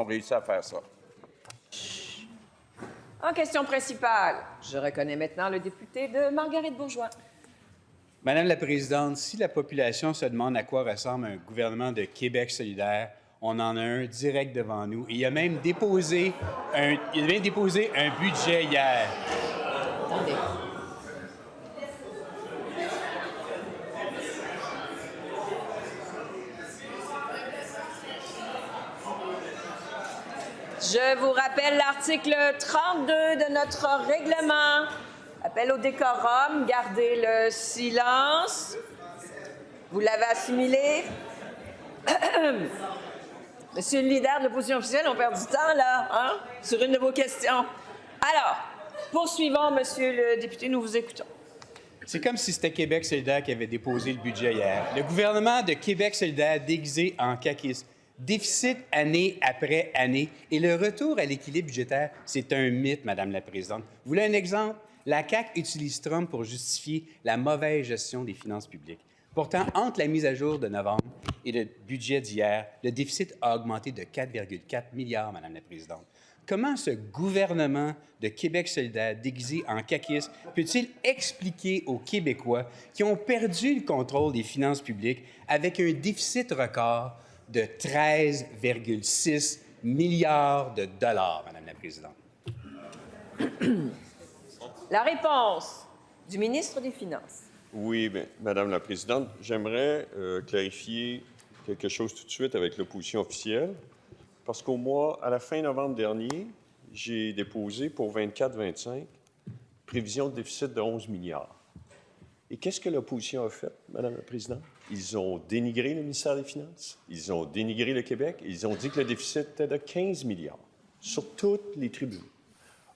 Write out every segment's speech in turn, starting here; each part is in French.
ont réussi à faire ça. En question principale, je reconnais maintenant le député de Marguerite Bourgeois. Madame la Présidente, si la population se demande à quoi ressemble un gouvernement de Québec solidaire, on en a un direct devant nous. Et il a même déposé un budget hier. Attendez. Je vous rappelle l'article 32 de notre règlement. Appel au décorum, gardez le silence. Vous l'avez assimilé. Monsieur le leader de l'opposition officielle, on perd du temps, là, hein, sur une de vos questions. Alors, poursuivons, monsieur le député, nous vous écoutons. C'est comme si c'était Québec solidaire qui avait déposé le budget hier. Le gouvernement de Québec solidaire déguisé en caquiste. Déficit année après année. Et le retour à l'équilibre budgétaire, c'est un mythe, Madame la Présidente. Vous voulez un exemple? La CAQ utilise Trump pour justifier la mauvaise gestion des finances publiques. Pourtant, entre la mise à jour de novembre et le budget d'hier, le déficit a augmenté de 4,4 milliards, Madame la Présidente. Comment ce gouvernement de Québec solidaire déguisé en caquiste peut-il expliquer aux Québécois qui ont perdu le contrôle des finances publiques avec un déficit record de 13,6 milliards de dollars, Madame la Présidente? La réponse du ministre des Finances. Oui, bien, Madame la Présidente, j'aimerais clarifier quelque chose tout de suite avec l'opposition officielle, parce à la fin novembre dernier, j'ai déposé pour 24-25 prévision de déficit de 11 milliards. Et qu'est-ce que l'opposition a fait, Madame la Présidente? Ils ont dénigré le ministère des Finances, ils ont dénigré le Québec, ils ont dit que le déficit était de 15 milliards sur toutes les tribunes.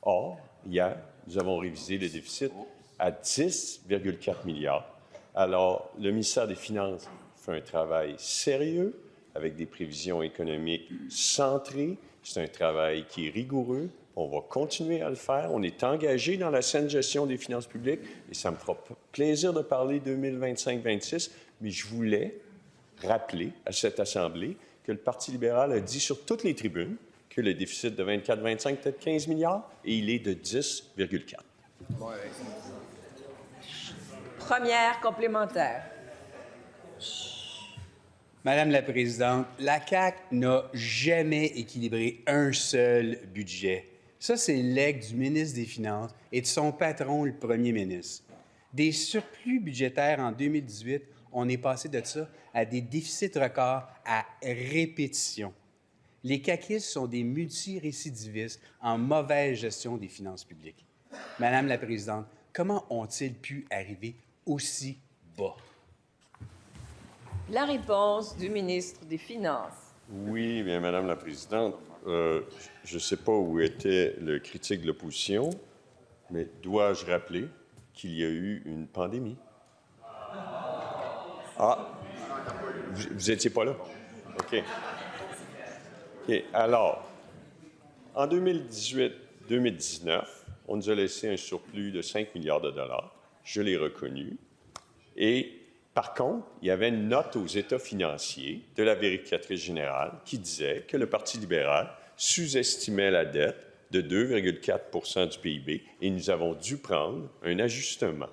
Or, hier, nous avons révisé le déficit à 10,4 milliards. Alors, le ministère des Finances fait un travail sérieux avec des prévisions économiques centrées. C'est un travail qui est rigoureux. On va continuer à le faire. On est engagé dans la saine gestion des finances publiques et ça me fera plaisir de parler 2025-26, mais je voulais rappeler à cette Assemblée que le Parti libéral a dit sur toutes les tribunes que le déficit de 24-25 était de 15 milliards et il est de 10,4. Première complémentaire. Madame la Présidente, la CAQ n'a jamais équilibré un seul budget. Ça, c'est le legs du ministre des Finances et de son patron, le premier ministre. Des surplus budgétaires en 2018, on est passé de ça à des déficits records à répétition. Les caquistes sont des multirécidivistes en mauvaise gestion des finances publiques. Madame la Présidente, comment ont-ils pu arriver aussi bas? La réponse du ministre des Finances. Oui, bien, Madame la Présidente, je ne sais pas où était le critique de l'opposition, mais dois-je rappeler qu'il y a eu une pandémie? Ah, vous n'étiez pas là? OK. OK. Alors, en 2018-2019, on nous a laissé un surplus de 5 milliards de dollars. Je l'ai reconnu. Et par contre, il y avait une note aux états financiers de la vérificatrice générale qui disait que le Parti libéral sous-estimait la dette de 2,4 du PIB et nous avons dû prendre un ajustement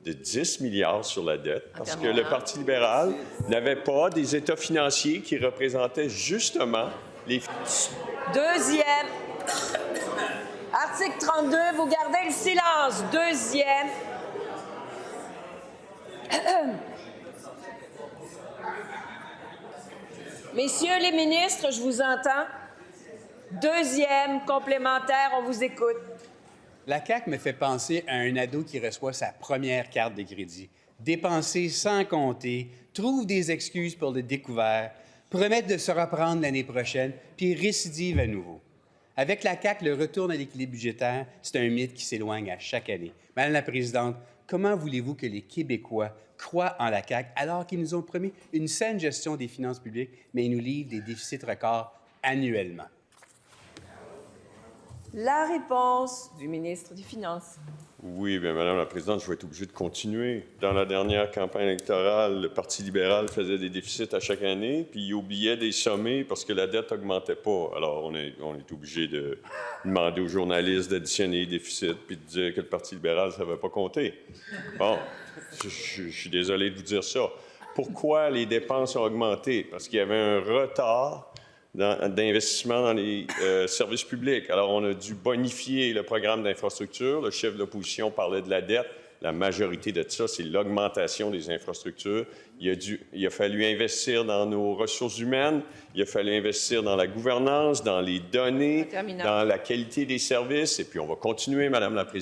de 10 milliards sur la dette parce que le Parti libéral n'avait pas des états financiers qui représentaient justement les... Deuxième. Article 32, vous gardez le silence. Deuxième. Messieurs les ministres, je vous entends. Deuxième complémentaire, on vous écoute. La CAQ me fait penser à un ado qui reçoit sa première carte de crédit. Dépenser sans compter, trouve des excuses pour le découvert, promet de se reprendre l'année prochaine, puis récidive à nouveau. Avec la CAQ, le retour à l'équilibre budgétaire, c'est un mythe qui s'éloigne à chaque année. Madame la Présidente, comment voulez-vous que les Québécois croient en la CAQ alors qu'ils nous ont promis une saine gestion des finances publiques, mais ils nous livrent des déficits records annuellement? La réponse du ministre des Finances. Oui, bien, Madame la Présidente, je vais être obligé de continuer. Dans la dernière campagne électorale, le Parti libéral faisait des déficits à chaque année, puis il oubliait des sommets parce que la dette n'augmentait pas. Alors, on est obligé de demander aux journalistes d'additionner les déficits puis de dire que le Parti libéral ne savait pas compter. Bon, je suis désolé de vous dire ça. Pourquoi les dépenses ont augmenté? Parce qu'il y avait un retard d'investissement dans les services publics. Alors, on a dû bonifier le programme d'infrastructure. Le chef de l'opposition parlait de la dette. La majorité de ça, c'est l'augmentation des infrastructures. Il a fallu investir dans nos ressources humaines. Il a fallu investir dans la gouvernance, dans les données, dans la qualité des services. Et puis, on va continuer, Madame la Présidente.